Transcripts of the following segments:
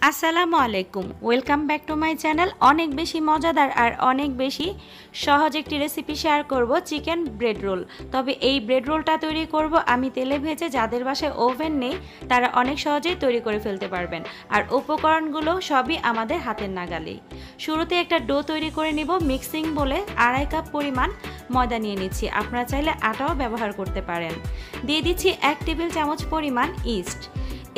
আসসালামু আলাইকুম, welcome back to my channel. অনেক বেশি মজাদার আর অনেক বেশি সহজ একটি রেসিপি শেয়ার করব, চিকেন ব্রেড রোল। তবে এই ব্রেড রোলটা তৈরি করব আমি তেলে ভেজে। যাদের বাসায় ওভেন নেই তারা অনেক সহজেই তৈরি করে ফেলতে পারবেন, আর উপকরণগুলো সবই আমাদের হাতের নাগালেই। শুরুতে একটা ডো তৈরি করে নিব। মিক্সিং বলে 2.5 কাপ পরিমাণ ময়দা নিয়ে নিচ্ছি, আপনারা চাইলে আটাও ব্যবহার করতে পারেন। দিয়ে দিচ্ছি 1 টেবিল চামচ পরিমাণ ইস্ট।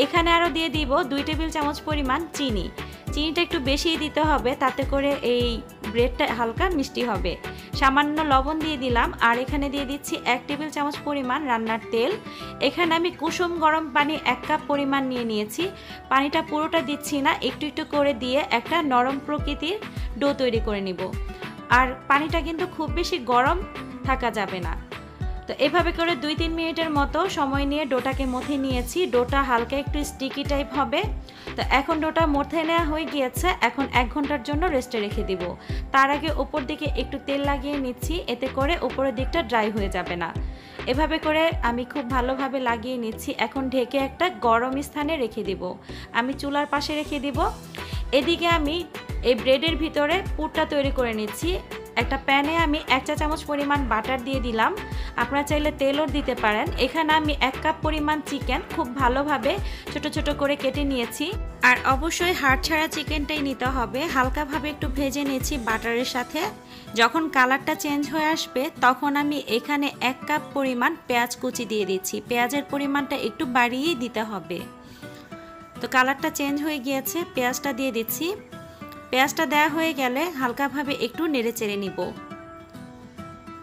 এখানে আরও দিয়ে দিব 2 টেবিল চামচ পরিমাণ চিনি। চিনিটা একটু বেশিই দিতে হবে, তাতে করে এই ব্রেডটা হালকা মিষ্টি হবে। সামান্য লবণ দিয়ে দিলাম, আর এখানে দিয়ে দিচ্ছি 1 টেবিল চামচ পরিমাণ রান্নার তেল। এখানে আমি কুসুম গরম পানি 1 কাপ পরিমাণ নিয়ে নিয়েছি। পানিটা পুরোটা দিচ্ছি না, একটু একটু করে দিয়ে একটা নরম প্রকৃতির ডো তৈরি করে নিব। আর পানিটা কিন্তু খুব বেশি গরম থাকা যাবে না। তো এভাবে করে 2-3 মিনিটের মতো সময় নিয়ে ডোটাকে মথে নিয়েছি। ডোটা হালকা একটু স্টিকি টাইপ হবে। তো এখন ডোটা মথে নেওয়া হয়ে গিয়েছে, এখন 1 ঘন্টার জন্য রেস্টে রেখে দিব। তার আগে উপর দিকে একটু তেল লাগিয়ে নিচ্ছি, এতে করে উপরের দিকটা ড্রাই হয়ে যাবে না। এভাবে করে আমি খুব ভালোভাবে লাগিয়ে নিচ্ছি। এখন ঢেকে একটা গরম স্থানে রেখে দিব। আমি চুলার পাশে রেখে দিব। এদিকে আমি এই ব্রেডের ভিতরে পুরটা তৈরি করে নিচ্ছি। একটা প্যানে আমি 1 চা চামচ পরিমাণ বাটার দিয়ে দিলাম, আপনারা চাইলে তেলও দিতে পারেন। এখানে আমি 1 কাপ পরিমাণ চিকেন খুব ভালোভাবে ছোট ছোট করে কেটে নিয়েছি। আর অবশ্যই হাড় ছাড়া চিকেনটাই নিতে হবে। হালকাভাবে একটু ভেজে নিয়েছি বাটারের সাথে। যখন কালারটা চেঞ্জ হয়ে আসবে তখন আমি এখানে 1 কাপ পরিমাণ পেঁয়াজ কুচি দিয়ে দিচ্ছি। পেঁয়াজের পরিমাণটা একটু বাড়িয়েই দিতে হবে। তো কালারটা চেঞ্জ হয়ে গিয়েছে, পেঁয়াজটা দিয়ে দিচ্ছি। পেঁয়াজটা দেওয়া হয়ে গেলে হালকাভাবে একটু নেড়ে চেড়ে নিব।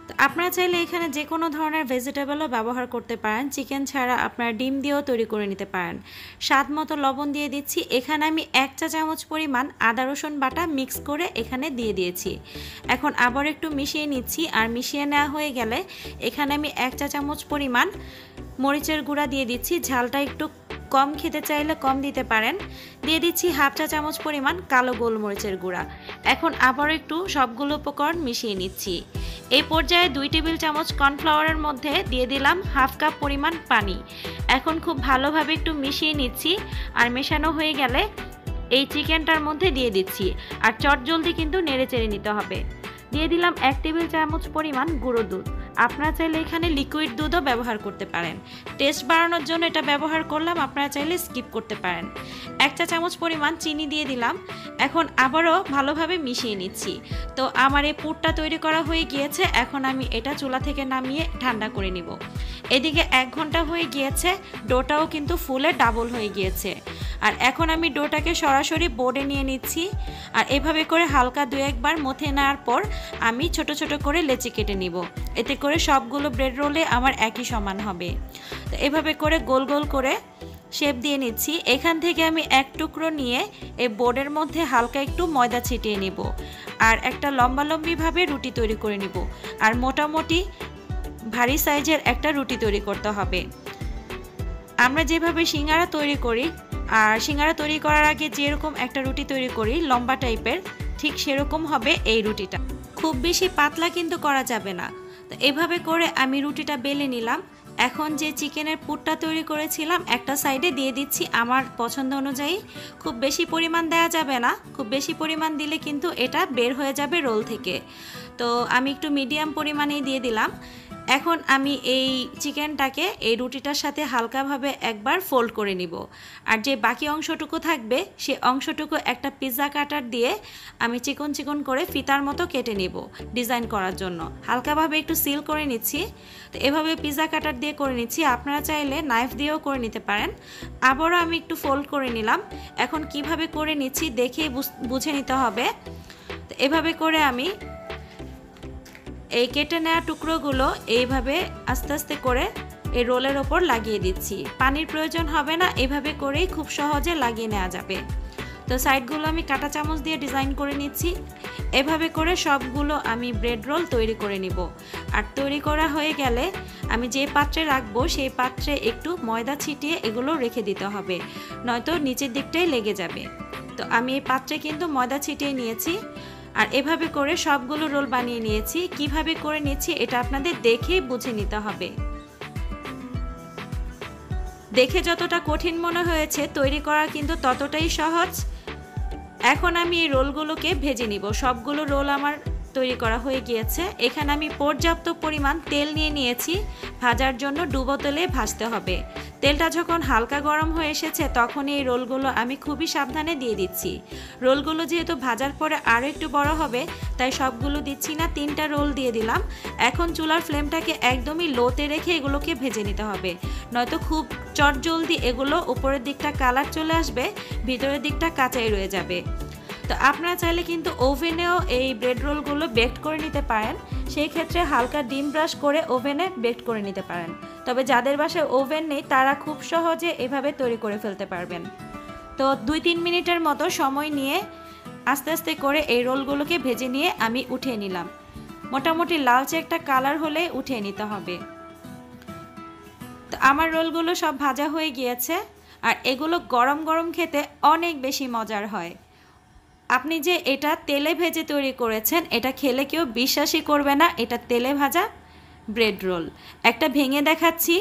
তো আপনারা চাইলে এখানে যে কোনো ধরনের ভেজিটেবলও ব্যবহার করতে পারেন। চিকেন ছাড়া আপনারা ডিম দিয়েও তৈরি করে নিতে পারেন। স্বাদ মতো লবণ দিয়ে দিচ্ছি। এখানে আমি 1 চা চামচ পরিমাণ আদা রসুন বাটা মিক্স করে এখানে দিয়ে দিয়েছি। এখন আবার একটু মিশিয়ে নিচ্ছি। আর মিশিয়ে নেওয়া হয়ে গেলে এখানে আমি 1 চা চামচ পরিমাণ মরিচের গুঁড়া দিয়ে দিচ্ছি। ঝালটা একটু কম খেতে চাইলে কম দিতে পারেন। দিয়ে দিচ্ছি 1/2 চা চামচ পরিমাণ কালো গোলমরিচের গুঁড়া। এখন আবার একটু সবগুলো উপকরণ মিশিয়ে নিচ্ছি। এই পর্যায়ে 2 টেবিল চামচ কর্নফ্লাওয়ারের মধ্যে দিয়ে দিলাম 1/2 কাপ পরিমাণ পানি। এখন খুব ভালোভাবে একটু মিশিয়ে নিচ্ছি। আর মেশানো হয়ে গেলে এই চিকেনটার মধ্যে দিয়ে দিচ্ছি। আর চটজলদি কিন্তু নেড়ে চেড়ে নিতে হবে। দিয়ে দিলাম 1 টেবিল চামচ পরিমাণ গুঁড়ো দুধ। আপনারা চাইলে এখানে লিকুইড দুধও ব্যবহার করতে পারেন। টেস্ট বাড়ানোর জন্য এটা ব্যবহার করলাম, আপনারা চাইলে স্কিপ করতে পারেন। 1 চা চামচ পরিমাণ চিনি দিয়ে দিলাম। এখন আবারও ভালোভাবে মিশিয়ে নিচ্ছি। তো আমার এই পুরটা তৈরি করা হয়ে গিয়েছে। এখন আমি এটা চুলা থেকে নামিয়ে ঠান্ডা করে নিব। এদিকে 1 ঘন্টা হয়ে গিয়েছে, ডোটাও কিন্তু ফুলে ডাবল হয়ে গিয়েছে। আর এখন আমি ডোটাকে সরাসরি বোর্ডে নিয়ে নিচ্ছি। আর এভাবে করে হালকা 2-1 বার মথে নেওয়ার পর আমি ছোট ছোট করে লেচি কেটে নিব। এতে করে সবগুলো ব্রেড রোলে আমার একই সমান হবে। তো এভাবে করে গোল গোল করে শেপ দিয়ে নিচ্ছি। এখান থেকে আমি 1 টুকরো নিয়ে এই বোর্ডের মধ্যে হালকা একটু ময়দা ছিটিয়ে নিব। আর একটা লম্বালম্বিভাবে রুটি তৈরি করে নিব। আর মোটামুটি ভারী সাইজের একটা রুটি তৈরি করতে হবে। আমরা যেভাবে সিঙ্গারা তৈরি করি, আর সিঙ্গারা তৈরি করার আগে যেরকম একটা রুটি তৈরি করি লম্বা টাইপের, ঠিক সেরকম হবে এই রুটিটা। খুব বেশি পাতলা কিন্তু করা যাবে না। তো এভাবে করে আমি রুটিটা বেলে নিলাম। এখন যে চিকেনের পুরটা তৈরি করেছিলাম একটা সাইডে দিয়ে দিচ্ছি আমার পছন্দ অনুযায়ী। খুব বেশি পরিমাণ দেওয়া যাবে না, খুব বেশি পরিমাণ দিলে কিন্তু এটা বের হয়ে যাবে রোল থেকে। তো আমি একটু মিডিয়াম পরিমাণেই দিয়ে দিলাম। এখন আমি এই চিকেনটাকে এই রুটিটার সাথে হালকাভাবে একবার ফোল্ড করে নিব। আর যে বাকি অংশটুকু থাকবে সে অংশটুকু একটা পিৎজা কাটার দিয়ে আমি চিকন চিকন করে ফিতার মতো কেটে নিব ডিজাইন করার জন্য। হালকাভাবে একটু সিল করে নিচ্ছি। তো এভাবে পিৎজা কাটার দিয়ে করে নিচ্ছি, আপনারা চাইলে নাইফ দিয়েও করে নিতে পারেন। আবারও আমি একটু ফোল্ড করে নিলাম। এখন কিভাবে করে নিচ্ছি দেখেই বুঝে নিতে হবে। তো এভাবে করে আমি এই কেটে নেওয়া টুকরোগুলো এইভাবে আস্তে আস্তে করে এই রোলের ওপর লাগিয়ে দিচ্ছি। পানির প্রয়োজন হবে না, এইভাবে করেই খুব সহজে লাগিয়ে নেওয়া যাবে। তো সাইডগুলো আমি কাঁটা চামচ দিয়ে ডিজাইন করে নিচ্ছি। এভাবে করে সবগুলো আমি ব্রেড রোল তৈরি করে নিব। আর তৈরি করা হয়ে গেলে আমি যে পাত্রে রাখবো সেই পাত্রে একটু ময়দা ছিটিয়ে এগুলো রেখে দিতে হবে, নয়তো নিচের দিকটাই লেগে যাবে। তো আমি এই পাত্রে কিন্তু ময়দা ছিটিয়ে নিয়েছি। আর এভাবে করে সবগুলো রোল বানিয়ে নিয়েছি। কিভাবে করে নিচ্ছি এটা আপনাদের দেখেই বুঝে নিতে হবে। দেখে যতটা কঠিন মনে হয়েছে তৈরি করা কিন্তু ততটাই সহজ। এখন আমি এই রোলগুলোকে ভেজে নিব। সবগুলো রোল আমার তৈরি করা হয়ে গিয়েছে। এখানে আমি পর্যাপ্ত পরিমাণ তেল নিয়ে নিয়েছি। ভাজার জন্য ডুবো তেলে ভাজতে হবে। তেলটা যখন হালকা গরম হয়ে এসেছে তখনই এই রোলগুলো আমি খুবই সাবধানে দিয়ে দিচ্ছি। রোলগুলো যেহেতু ভাজার পরে আরও একটু বড় হবে তাই সবগুলো দিচ্ছি না, 3টা রোল দিয়ে দিলাম। এখন চুলার ফ্লেমটাকে একদমই লোতে রেখে এগুলোকে ভেজে নিতে হবে, নয়তো খুব চটজলদি এগুলো উপরের দিকটা কালার চলে আসবে, ভিতরের দিকটা কাঁচাই রয়ে যাবে। তো আপনারা চাইলে কিন্তু ওভেনেও এই ব্রেড রোলগুলো বেক করে নিতে পারেন। সেই ক্ষেত্রে হালকা ডিম ব্রাশ করে ওভেনে বেক করে নিতে পারেন। তবে যাদের বাসায় ওভেন নেই তারা খুব সহজে এভাবে তৈরি করে ফেলতে পারবেন। তো 2-3 মিনিটের মতো সময় নিয়ে আস্তে আস্তে করে এই রোলগুলোকে ভেজে নিয়ে আমি উঠিয়ে নিলাম। মোটামুটি লালচে একটা কালার হলে উঠিয়ে নিতে হবে। তো আমার রোলগুলো সব ভাজা হয়ে গিয়েছে, আর এগুলো গরম গরম খেতে অনেক বেশি মজার হয়। আপনি যে এটা তেলে ভেজে তৈরি করেছেন এটা খেলে কেউ বিশ্বাসই করবে না এটা তেলে ভাজা ব্রেড রোল। একটা ভেঙে দেখাচ্ছি,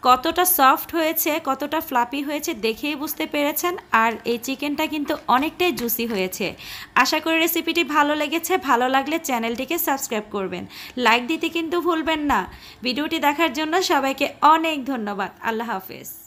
কতটা সফট হয়েছে, কতটা ফ্লাপি হয়েছে দেখেই বুঝতে পেরেছেন। আর এই চিকেনটা কিন্তু অনেকটাই জুসি হয়েছে। আশা করি রেসিপিটি ভালো লেগেছে। ভালো লাগলে চ্যানেলটিকে সাবস্ক্রাইব করবেন, লাইক দিতে কিন্তু ভুলবেন না। ভিডিওটি দেখার জন্য সবাইকে অনেক ধন্যবাদ। আল্লাহ হাফেজ।